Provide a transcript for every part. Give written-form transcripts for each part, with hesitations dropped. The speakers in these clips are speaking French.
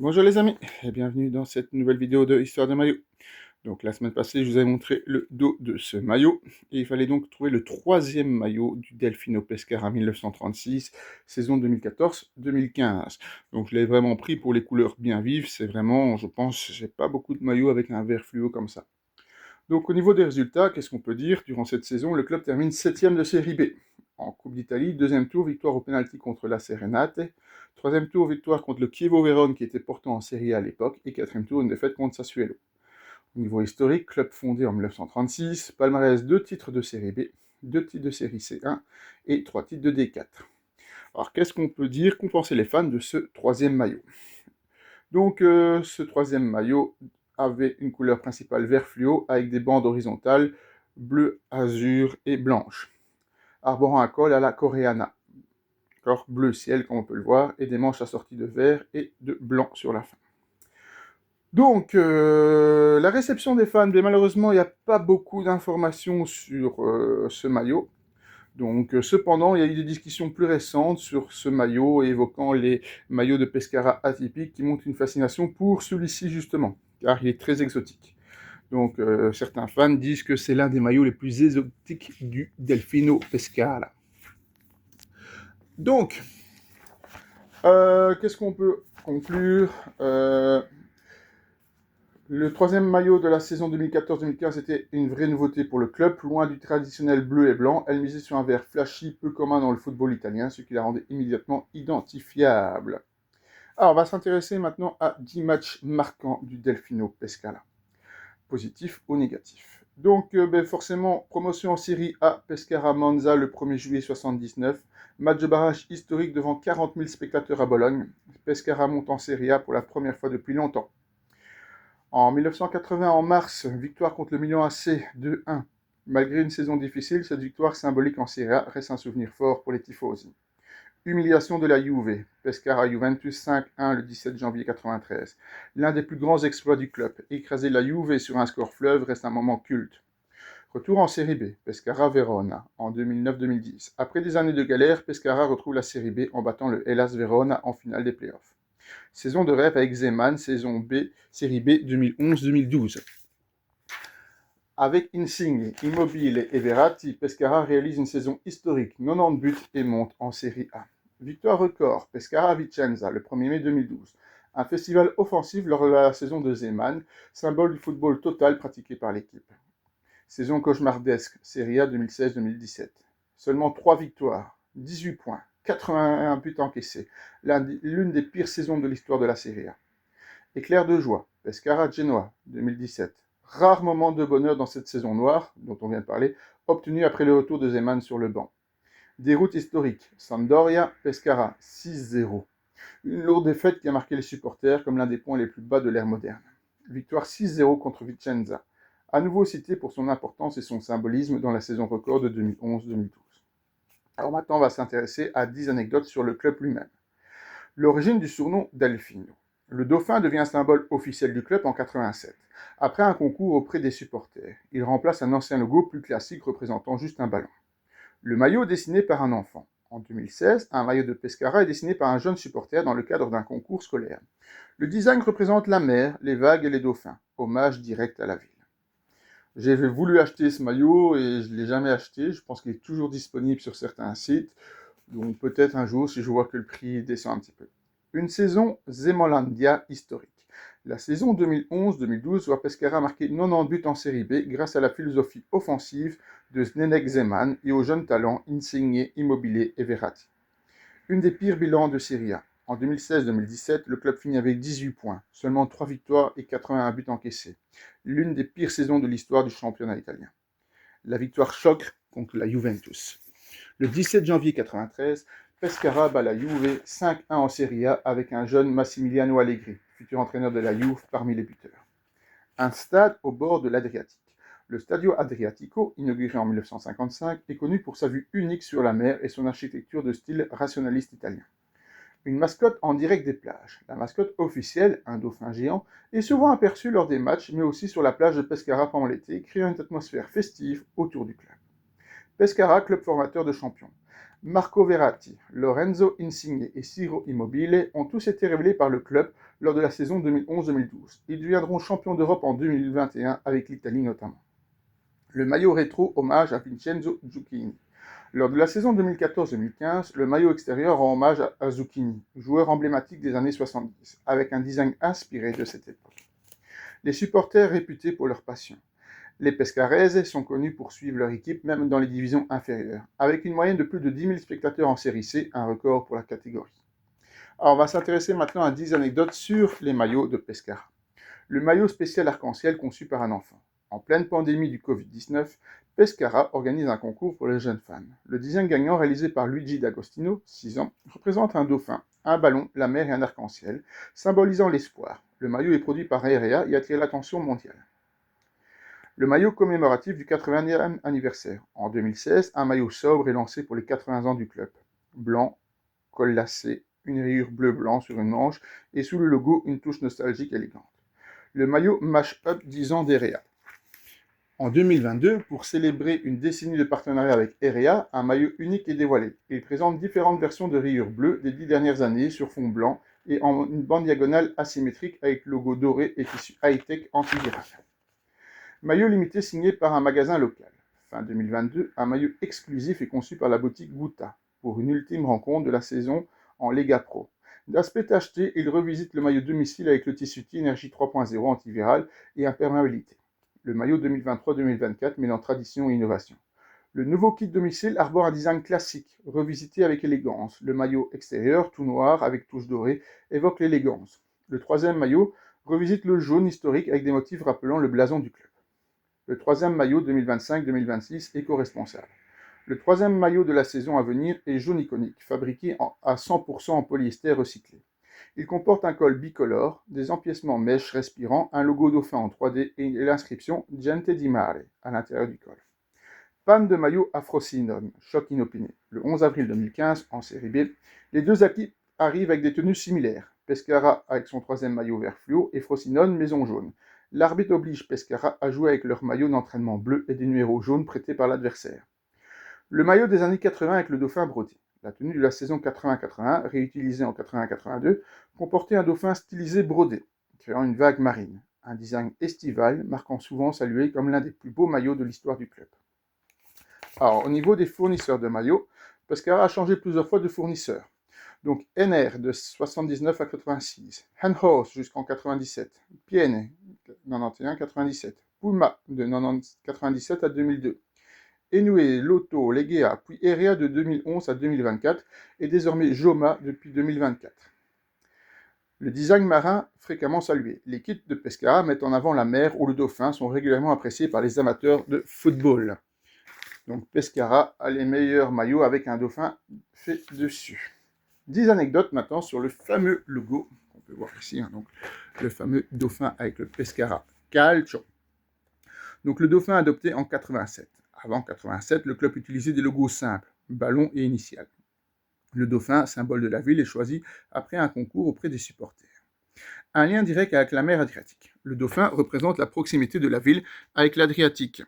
Bonjour les amis et bienvenue dans cette nouvelle vidéo de Histoire de maillot. Donc la semaine passée, je vous avais montré le dos de ce maillot et il fallait donc trouver le troisième maillot du Delfino Pescara 1936, saison 2014-2015. Donc je l'ai vraiment pris pour les couleurs bien vives, c'est vraiment, je pense, j'ai pas beaucoup de maillots avec un vert fluo comme ça. Donc au niveau des résultats, qu'est-ce qu'on peut dire? Durant cette saison, le club termine 7e de Série B. En Coupe d'Italie, deuxième tour, victoire au pénalty contre la Serenate. Troisième tour, victoire contre le Chievo Vérone qui était portant en Série A à l'époque. Et quatrième tour, une défaite contre Sassuolo. Au niveau historique, club fondé en 1936, palmarès 2 titres de Série B, 2 titres de Série C1 et 3 titres de D4. Alors qu'est-ce qu'on peut dire, qu'ont pensé les fans de ce troisième maillot? Donc ce troisième maillot avait une couleur principale vert fluo avec des bandes horizontales bleu, azur et blanche, arborant un col à la coreana, corps bleu ciel comme on peut le voir, et des manches assorties de vert et de blanc sur la fin. Donc, la réception des fans, mais malheureusement, il n'y a pas beaucoup d'informations sur ce maillot. Donc, cependant, il y a eu des discussions plus récentes sur ce maillot, évoquant les maillots de Pescara atypiques qui montrent une fascination pour celui-ci justement, car il est très exotique. Donc, certains fans disent que c'est l'un des maillots les plus exotiques du Delfino Pescara. Donc, qu'est-ce qu'on peut conclure? Le troisième maillot de la saison 2014-2015 était une vraie nouveauté pour le club. Loin du traditionnel bleu et blanc, elle misait sur un vert flashy peu commun dans le football italien, ce qui la rendait immédiatement identifiable. Alors, on va s'intéresser maintenant à 10 matchs marquants du Delfino Pescara, positif ou négatif. Donc, forcément, promotion en Série A, Pescara Monza le 1er juillet 1979. Match de barrage historique devant 40 000 spectateurs à Bologne. Pescara monte en Série A pour la première fois depuis longtemps. En 1980, en mars, victoire contre le Milan AC 2-1. Malgré une saison difficile, cette victoire symbolique en Serie A reste un souvenir fort pour les tifosi. Humiliation de la Juve, Pescara Juventus 5-1 le 17 janvier 1993. L'un des plus grands exploits du club. Écraser la Juve sur un score fleuve reste un moment culte. Retour en Série B, Pescara Verona, en 2009-2010. Après des années de galère, Pescara retrouve la Série B en battant le Hellas Verona en finale des playoffs. Saison de rêve avec Zeman, saison B, Série B 2011-2012. Avec Insigne, Immobile et Verratti, Pescara réalise une saison historique, 90 buts et monte en Série A. Victoire record, Pescara Vicenza, le 1er mai 2012. Un festival offensif lors de la saison de Zeman, symbole du football total pratiqué par l'équipe. Saison cauchemardesque, Serie A 2016-2017. Seulement 3 victoires, 18 points, 81 buts encaissés. L'une des pires saisons de l'histoire de la Serie A. Éclair de joie, Pescara Genoa 2017. Rare moment de bonheur dans cette saison noire, dont on vient de parler, obtenu après le retour de Zeman sur le banc. Déroute historique, Sampdoria Pescara 6-0. Une lourde défaite qui a marqué les supporters comme l'un des points les plus bas de l'ère moderne. Victoire 6-0 contre Vicenza, à nouveau cité pour son importance et son symbolisme dans la saison record de 2011-2012. Alors maintenant, on va s'intéresser à 10 anecdotes sur le club lui-même. L'origine du surnom Delfino. Le dauphin devient un symbole officiel du club en 87, après un concours auprès des supporters. Il remplace un ancien logo plus classique représentant juste un ballon. Le maillot est dessiné par un enfant. En 2016, un maillot de Pescara est dessiné par un jeune supporter dans le cadre d'un concours scolaire. Le design représente la mer, les vagues et les dauphins, hommage direct à la ville. J'ai voulu acheter ce maillot et je ne l'ai jamais acheté. Je pense qu'il est toujours disponible sur certains sites. Donc peut-être un jour si je vois que le prix descend un petit peu. Une saison Zemolandia historique. La saison 2011-2012 voit Pescara marquer 90 buts en Série B grâce à la philosophie offensive de Zdeněk Zeman et aux jeunes talents Insigne, Immobile et Verratti. Une des pires bilans de Serie A. En 2016-2017, le club finit avec 18 points, seulement 3 victoires et 81 buts encaissés. L'une des pires saisons de l'histoire du championnat italien. La victoire choc contre la Juventus. Le 17 janvier 1993, Pescara bat la Juve 5-1 en Serie A avec un jeune Massimiliano Allegri, futur entraîneur de la Juve, parmi les buteurs. Un stade au bord de l'Adriatique. Le Stadio Adriatico, inauguré en 1955, est connu pour sa vue unique sur la mer et son architecture de style rationaliste italien. Une mascotte en direct des plages. La mascotte officielle, un dauphin géant, est souvent aperçue lors des matchs, mais aussi sur la plage de Pescara pendant l'été, créant une atmosphère festive autour du club. Pescara, club formateur de champions. Marco Verratti, Lorenzo Insigne et Ciro Immobile ont tous été révélés par le club lors de la saison 2011-2012. Ils deviendront champions d'Europe en 2021 avec l'Italie notamment. Le maillot rétro hommage à Vincenzo Zucchini. Lors de la saison 2014-2015, le maillot extérieur rend hommage à Zucchini, joueur emblématique des années 70, avec un design inspiré de cette époque. Les supporters réputés pour leur passion. Les Pescarese sont connus pour suivre leur équipe même dans les divisions inférieures, avec une moyenne de plus de 10 000 spectateurs en série C, un record pour la catégorie. Alors on va s'intéresser maintenant à 10 anecdotes sur les maillots de Pescara. Le maillot spécial arc-en-ciel conçu par un enfant. En pleine pandémie du Covid-19, Pescara organise un concours pour les jeunes fans. Le design gagnant, réalisé par Luigi D'Agostino, 6 ans, représente un dauphin, un ballon, la mer et un arc-en-ciel, symbolisant l'espoir. Le maillot est produit par Airea et attire l'attention mondiale. Le maillot commémoratif du 80e anniversaire. En 2016, un maillot sobre est lancé pour les 80 ans du club. Blanc, col lacé, une rayure bleu-blanc sur une manche et sous le logo une touche nostalgique élégante. Le maillot Mash-Up 10 ans d'Airea. En 2022, pour célébrer une décennie de partenariat avec Airea, un maillot unique est dévoilé. Il présente différentes versions de rayures bleues des 10 dernières années sur fond blanc et en une bande diagonale asymétrique avec logo doré et tissu high-tech antiviral. Maillot limité signé par un magasin local. Fin 2022, un maillot exclusif est conçu par la boutique Gouta pour une ultime rencontre de la saison en Lega Pro. D'aspect tacheté, il revisite le maillot domicile avec le tissu T-Energy 3.0 antiviral et imperméabilité. Le maillot 2023-2024 mêlant tradition et innovation. Le nouveau kit domicile arbore un design classique, revisité avec élégance. Le maillot extérieur, tout noir avec touches dorées, évoque l'élégance. Le troisième maillot revisite le jaune historique avec des motifs rappelant le blason du club. Le troisième maillot 2025-2026 éco-responsable. Le troisième maillot de la saison à venir est jaune iconique, fabriqué à 100% en polyester recyclé. Il comporte un col bicolore, des empiècements mèches respirants, un logo dauphin en 3D et l'inscription Gente di Mare à l'intérieur du col. Panne de maillot à Frosinone, choc inopiné. Le 11 avril 2015, en série B, les deux équipes arrivent avec des tenues similaires. Pescara avec son troisième maillot vert fluo et Frosinone maison jaune. L'arbitre oblige Pescara à jouer avec leur maillot d'entraînement bleu et des numéros jaunes prêtés par l'adversaire. Le maillot des années 80 avec le dauphin brodé. La tenue de la saison 80-81, réutilisée en 80-82, comportait un dauphin stylisé brodé, créant une vague marine. Un design estival, marquant souvent salué comme l'un des plus beaux maillots de l'histoire du club. Alors, au niveau des fournisseurs de maillots, Pescara a changé plusieurs fois de fournisseur. Donc, NR de 79 à 86, Handhorse jusqu'en 97, Piene 91-97, Puma de 97 à 2002, Inoue, Lotto, Legea, puis Airea de 2011 à 2024 et désormais Joma depuis 2024. Le design marin fréquemment salué. Les kits de Pescara mettent en avant la mer ou le dauphin, sont régulièrement appréciés par les amateurs de football. Donc Pescara a les meilleurs maillots avec un dauphin fait dessus. 10 anecdotes maintenant sur le fameux logo qu'on peut voir ici, donc le fameux dauphin avec le Pescara Calcio. Donc le dauphin adopté en 87. Avant 87, le club utilisait des logos simples, ballon et initiales. Le dauphin, symbole de la ville, est choisi après un concours auprès des supporters. Un lien direct avec la mer Adriatique. Le dauphin représente la proximité de la ville avec l'Adriatique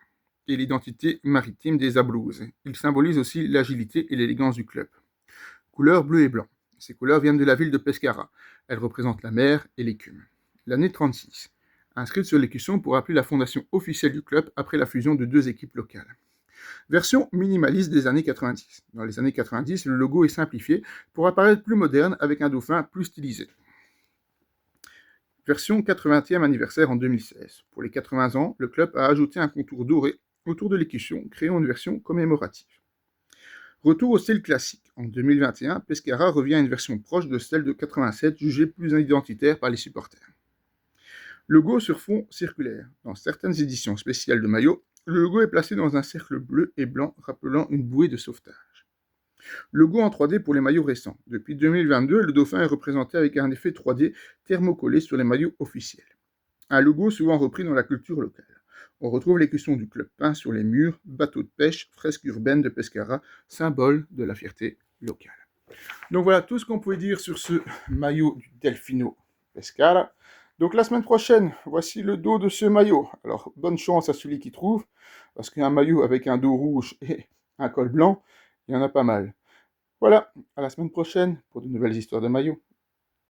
et l'identité maritime des Abruzzes. Il symbolise aussi l'agilité et l'élégance du club. Couleur bleu et blanc. Ces couleurs viennent de la ville de Pescara. Elles représentent la mer et l'écume. L'année 36. Inscrite sur l'écusson pour rappeler la fondation officielle du club après la fusion de deux équipes locales. Version minimaliste des années 90. Dans les années 90, le logo est simplifié pour apparaître plus moderne avec un dauphin plus stylisé. Version 80e anniversaire en 2016. Pour les 80 ans, le club a ajouté un contour doré autour de l'écusson, créant une version commémorative. Retour au style classique. En 2021, Pescara revient à une version proche de celle de 87, jugée plus identitaire par les supporters. Logo sur fond circulaire. Dans certaines éditions spéciales de maillots, le logo est placé dans un cercle bleu et blanc rappelant une bouée de sauvetage. Logo en 3D pour les maillots récents. Depuis 2022, le dauphin est représenté avec un effet 3D thermocollé sur les maillots officiels. Un logo souvent repris dans la culture locale. On retrouve l'écusson du club peint sur les murs, bateau de pêche, fresque urbaine de Pescara, symbole de la fierté locale. Donc voilà tout ce qu'on pouvait dire sur ce maillot du Delfino Pescara. Donc la semaine prochaine, voici le dos de ce maillot. Alors bonne chance à celui qui trouve, parce qu'un maillot avec un dos rouge et un col blanc, il y en a pas mal. Voilà, à la semaine prochaine pour de nouvelles histoires de maillots.